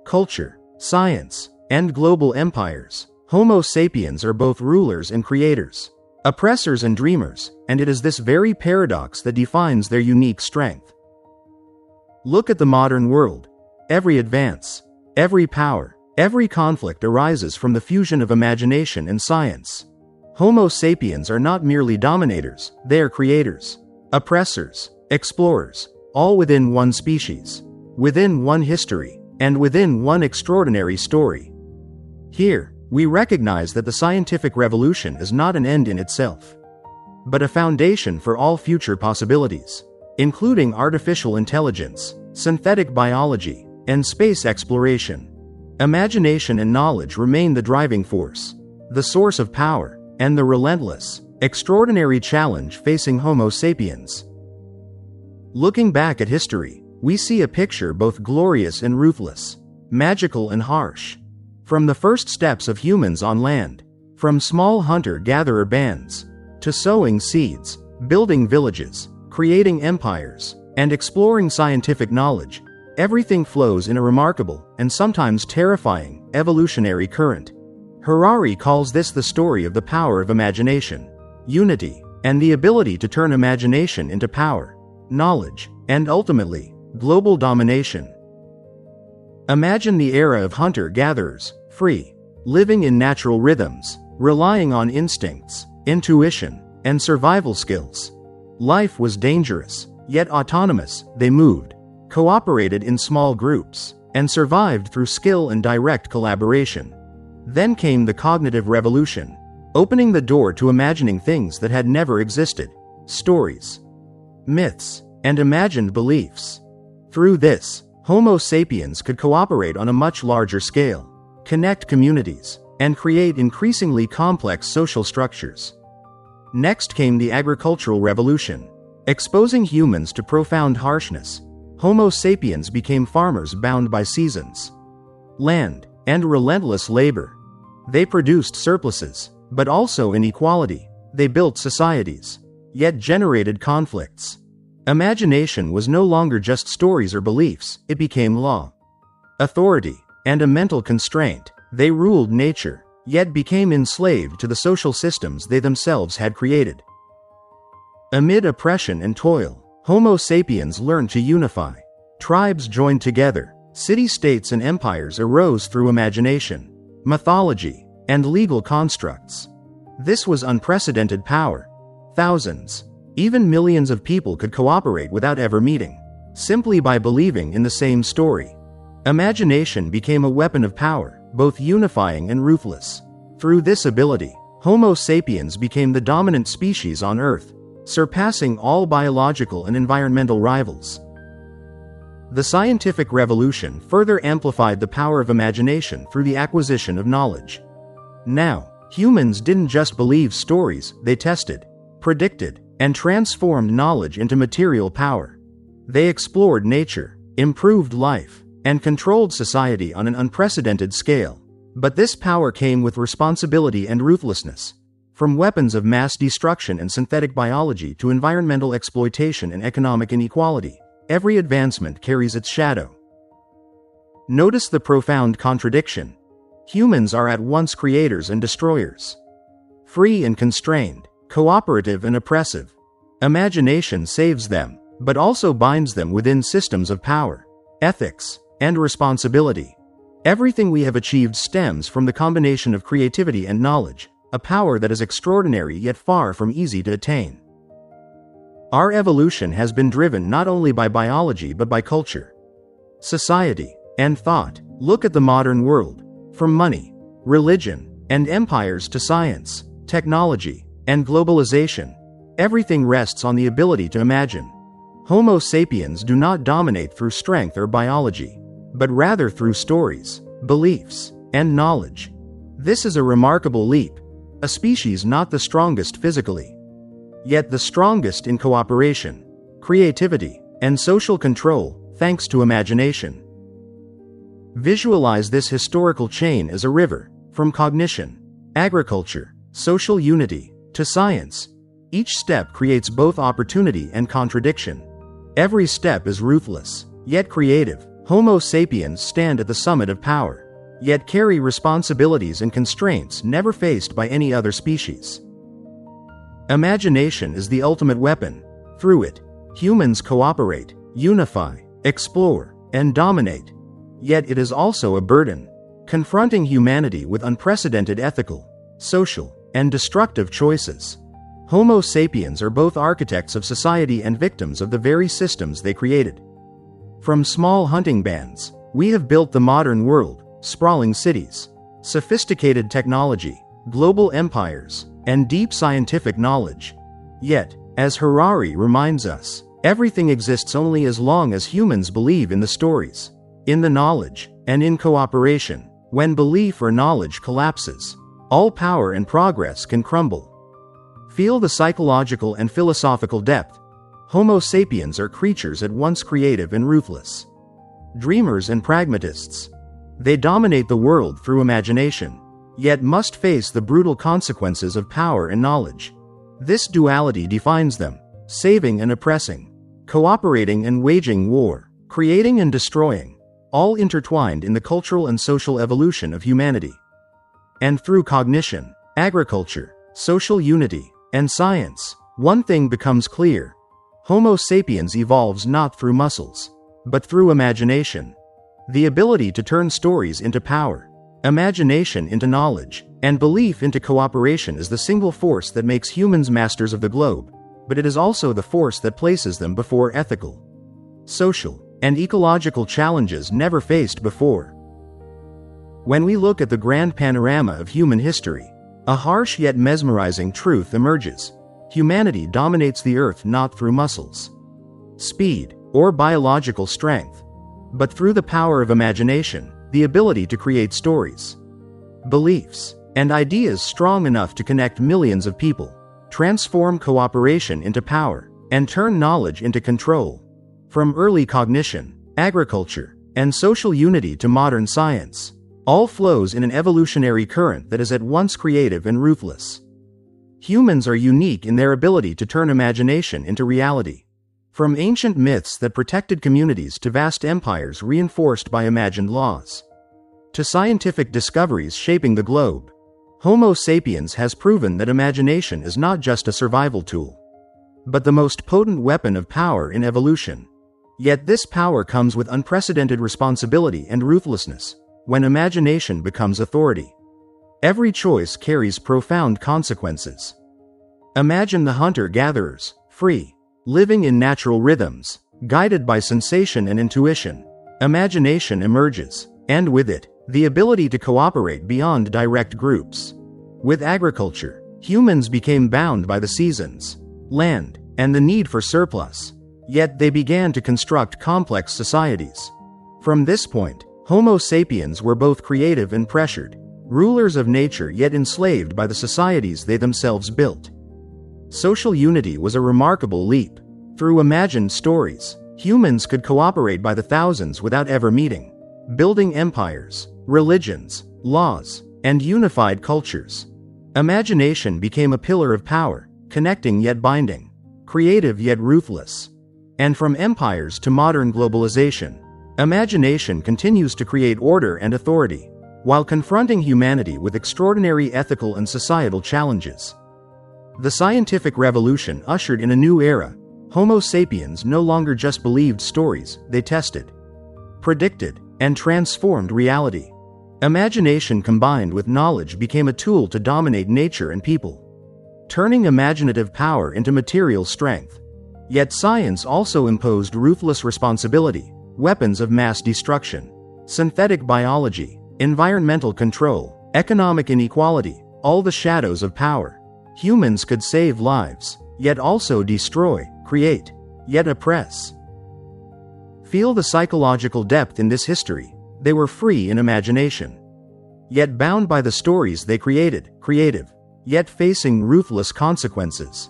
culture, science, and global empires. Homo sapiens are both rulers and creators, oppressors and dreamers, and it is this very paradox that defines their unique strength. Look at the modern world. Every advance, every power, every conflict arises from the fusion of imagination and science. Homo sapiens are not merely dominators, they are creators, oppressors, explorers, all within one species, within one history, and within one extraordinary story. Here, we recognize that the scientific revolution is not an end in itself, but a foundation for all future possibilities, including artificial intelligence, synthetic biology, and space exploration. Imagination and knowledge remain the driving force, the source of power, and the relentless, extraordinary challenge facing Homo sapiens. Looking back at history, we see a picture both glorious and ruthless, magical and harsh. From the first steps of humans on land, from small hunter-gatherer bands, to sowing seeds, building villages, creating empires, and exploring scientific knowledge, everything flows in a remarkable, and sometimes terrifying, evolutionary current. Harari calls this the story of the power of imagination, unity, and the ability to turn imagination into power, knowledge, and ultimately, global domination. Imagine the era of hunter-gatherers, free, living in natural rhythms, relying on instincts, intuition, and survival skills. Life was dangerous, yet autonomous. They moved, cooperated in small groups, and survived through skill and direct collaboration. Then came the cognitive revolution, opening the door to imagining things that had never existed, stories, myths, and imagined beliefs. Through this, Homo sapiens could cooperate on a much larger scale, connect communities, and create increasingly complex social structures. Next came the agricultural revolution. Exposing humans to profound harshness, Homo sapiens became farmers bound by seasons, land, and relentless labor. They produced surpluses, but also inequality. They built societies, yet generated conflicts. Imagination was no longer just stories or beliefs, it became law, authority, and a mental constraint. They ruled nature, yet became enslaved to the social systems they themselves had created. Amid oppression and toil, Homo sapiens learned to unify. Tribes joined together, city-states and empires arose through imagination, mythology, and legal constructs. This was unprecedented power. Thousands, even millions of people could cooperate without ever meeting, simply by believing in the same story. Imagination became a weapon of power, both unifying and ruthless. Through this ability, Homo sapiens became the dominant species on Earth, surpassing all biological and environmental rivals. The scientific revolution further amplified the power of imagination through the acquisition of knowledge. Now, humans didn't just believe stories, they tested, predicted, and transformed knowledge into material power. They explored nature, improved life, and controlled society on an unprecedented scale. But this power came with responsibility and ruthlessness. From weapons of mass destruction and synthetic biology to environmental exploitation and economic inequality, every advancement carries its shadow. Notice the profound contradiction. Humans are at once creators and destroyers. Free and constrained, cooperative and oppressive. Imagination saves them, but also binds them within systems of power, ethics, and responsibility. Everything we have achieved stems from the combination of creativity and knowledge, a power that is extraordinary yet far from easy to attain. Our evolution has been driven not only by biology but by culture, society, and thought. Look at the modern world. From money, religion, and empires to science, technology, and globalization, everything rests on the ability to imagine. Homo sapiens do not dominate through strength or biology, but rather through stories, beliefs, and knowledge. This is a remarkable leap. A species not the strongest physically, yet the strongest in cooperation, creativity, and social control, thanks to imagination. Visualize this historical chain as a river, from cognition, agriculture, social unity, to science. Each step creates both opportunity and contradiction. Every step is ruthless, yet creative. Homo sapiens stand at the summit of power, yet carry responsibilities and constraints never faced by any other species. Imagination is the ultimate weapon. Through it, humans cooperate, unify, explore, and dominate. Yet it is also a burden, confronting humanity with unprecedented ethical, social, and destructive choices. Homo sapiens are both architects of society and victims of the very systems they created. From small hunting bands, we have built the modern world, sprawling cities, sophisticated technology, global empires, and deep scientific knowledge. Yet, as Harari reminds us, everything exists only as long as humans believe in the stories, in the knowledge, and in cooperation. When belief or knowledge collapses, all power and progress can crumble. Feel the psychological and philosophical depth. Homo sapiens are creatures at once creative and ruthless. Dreamers and pragmatists. They dominate the world through imagination, yet must face the brutal consequences of power and knowledge. This duality defines them, saving and oppressing, cooperating and waging war, creating and destroying, all intertwined in the cultural and social evolution of humanity. And through cognition, agriculture, social unity, and science, one thing becomes clear. Homo sapiens evolves not through muscles, but through imagination. The ability to turn stories into power, imagination into knowledge, and belief into cooperation is the single force that makes humans masters of the globe, but it is also the force that places them before ethical, social, and ecological challenges never faced before. When we look at the grand panorama of human history, a harsh yet mesmerizing truth emerges. Humanity dominates the earth not through muscles, speed, or biological strength, but through the power of imagination, the ability to create stories, beliefs, and ideas strong enough to connect millions of people, transform cooperation into power, and turn knowledge into control. From early cognition, agriculture, and social unity to modern science, all flows in an evolutionary current that is at once creative and ruthless. Humans are unique in their ability to turn imagination into reality. From ancient myths that protected communities to vast empires reinforced by imagined laws, to scientific discoveries shaping the globe, Homo sapiens has proven that imagination is not just a survival tool, but the most potent weapon of power in evolution. Yet this power comes with unprecedented responsibility and ruthlessness. When imagination becomes authority, every choice carries profound consequences. Imagine the hunter-gatherers, free, living in natural rhythms, guided by sensation and intuition. Imagination emerges, and with it, the ability to cooperate beyond direct groups. With agriculture, humans became bound by the seasons, land, and the need for surplus. Yet they began to construct complex societies. From this point, Homo sapiens were both creative and pressured, rulers of nature yet enslaved by the societies they themselves built. Social unity was a remarkable leap. Through imagined stories, humans could cooperate by the thousands without ever meeting, building empires, religions, laws, and unified cultures. Imagination became a pillar of power, connecting yet binding, creative yet ruthless. And from empires to modern globalization, imagination continues to create order and authority, while confronting humanity with extraordinary ethical and societal challenges. The scientific revolution ushered in a new era. Homo sapiens no longer just believed stories, they tested, predicted, and transformed reality. Imagination combined with knowledge became a tool to dominate nature and people, turning imaginative power into material strength. Yet science also imposed ruthless responsibility, weapons of mass destruction, synthetic biology, environmental control, economic inequality, all the shadows of power. Humans could save lives, yet also destroy, create, yet oppress. Feel the psychological depth in this history. They were free in imagination, yet bound by the stories they created, creative, yet facing ruthless consequences.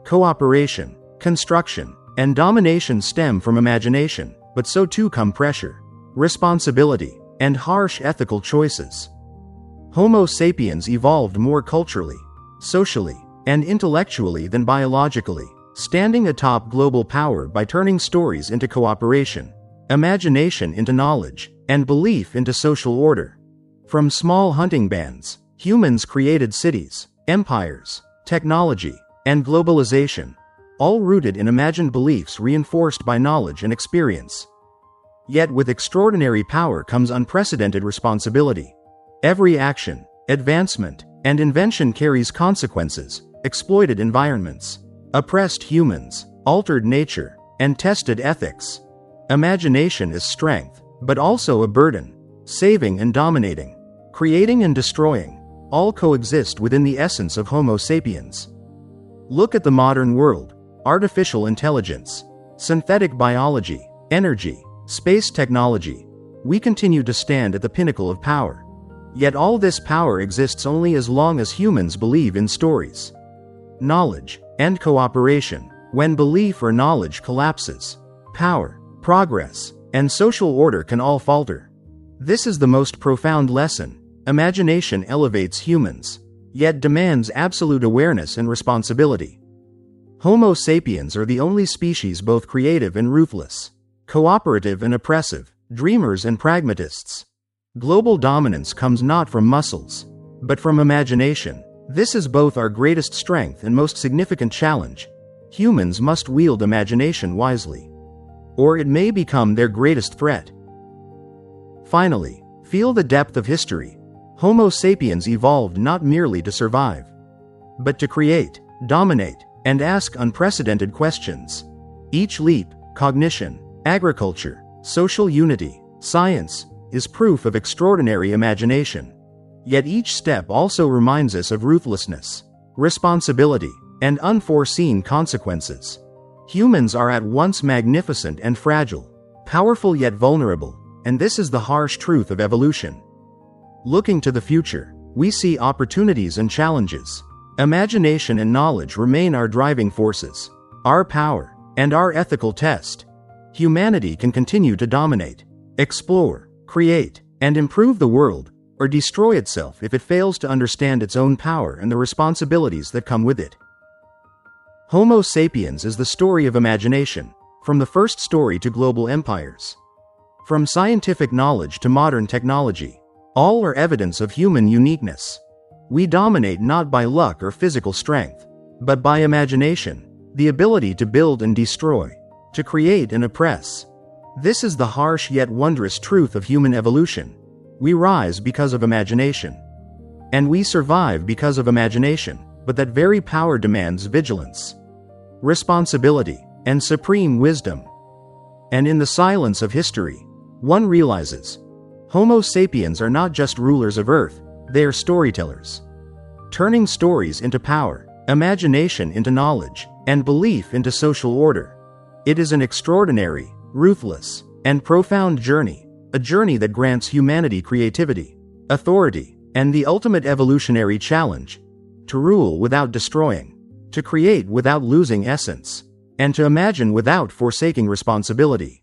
Cooperation, construction, and domination stem from imagination, but so too come pressure, responsibility, and harsh ethical choices. Homo sapiens evolved more culturally, socially, and intellectually than biologically, standing atop global power by turning stories into cooperation, imagination into knowledge, and belief into social order. From small hunting bands, humans created cities, empires, technology, and globalization, all rooted in imagined beliefs reinforced by knowledge and experience. Yet with extraordinary power comes unprecedented responsibility. Every action, advancement, and invention carries consequences, exploited environments, oppressed humans, altered nature, and tested ethics. Imagination is strength, but also a burden. Saving and dominating, creating and destroying, all coexist within the essence of Homo sapiens. Look at the modern world: artificial intelligence, synthetic biology, energy, space technology. We continue to stand at the pinnacle of power. Yet all this power exists only as long as humans believe in stories, knowledge, and cooperation. When belief or knowledge collapses, power, progress, and social order can all falter. This is the most profound lesson. Imagination elevates humans, yet demands absolute awareness and responsibility. Homo sapiens are the only species both creative and ruthless, cooperative and oppressive, dreamers and pragmatists. Global dominance comes not from muscles, but from imagination. This is both our greatest strength and most significant challenge. Humans must wield imagination wisely, or it may become their greatest threat. Finally, feel the depth of history. Homo sapiens evolved not merely to survive, but to create, dominate, and ask unprecedented questions. Each leap, cognition, agriculture, social unity, science, is proof of extraordinary imagination. Yet each step also reminds us of ruthlessness, responsibility, and unforeseen consequences. Humans are at once magnificent and fragile, powerful yet vulnerable, and this is the harsh truth of evolution. Looking to the future, we see opportunities and challenges. Imagination and knowledge remain our driving forces, our power, and our ethical test. Humanity can continue to dominate, explore, create, and improve the world, or destroy itself if it fails to understand its own power and the responsibilities that come with it. Homo sapiens is the story of imagination, from the first story to global empires. From scientific knowledge to modern technology, all are evidence of human uniqueness. We dominate not by luck or physical strength, but by imagination, the ability to build and destroy, to create and oppress. This is the harsh yet wondrous truth of human evolution. We rise because of imagination, and we survive because of imagination, but that very power demands vigilance, responsibility, and supreme wisdom. And in the silence of history, one realizes, Homo sapiens are not just rulers of Earth, they are storytellers. Turning stories into power, imagination into knowledge, and belief into social order. It is an extraordinary, ruthless, and profound journey, a journey that grants humanity creativity, authority, and the ultimate evolutionary challenge: to rule without destroying, to create without losing essence, and to imagine without forsaking responsibility.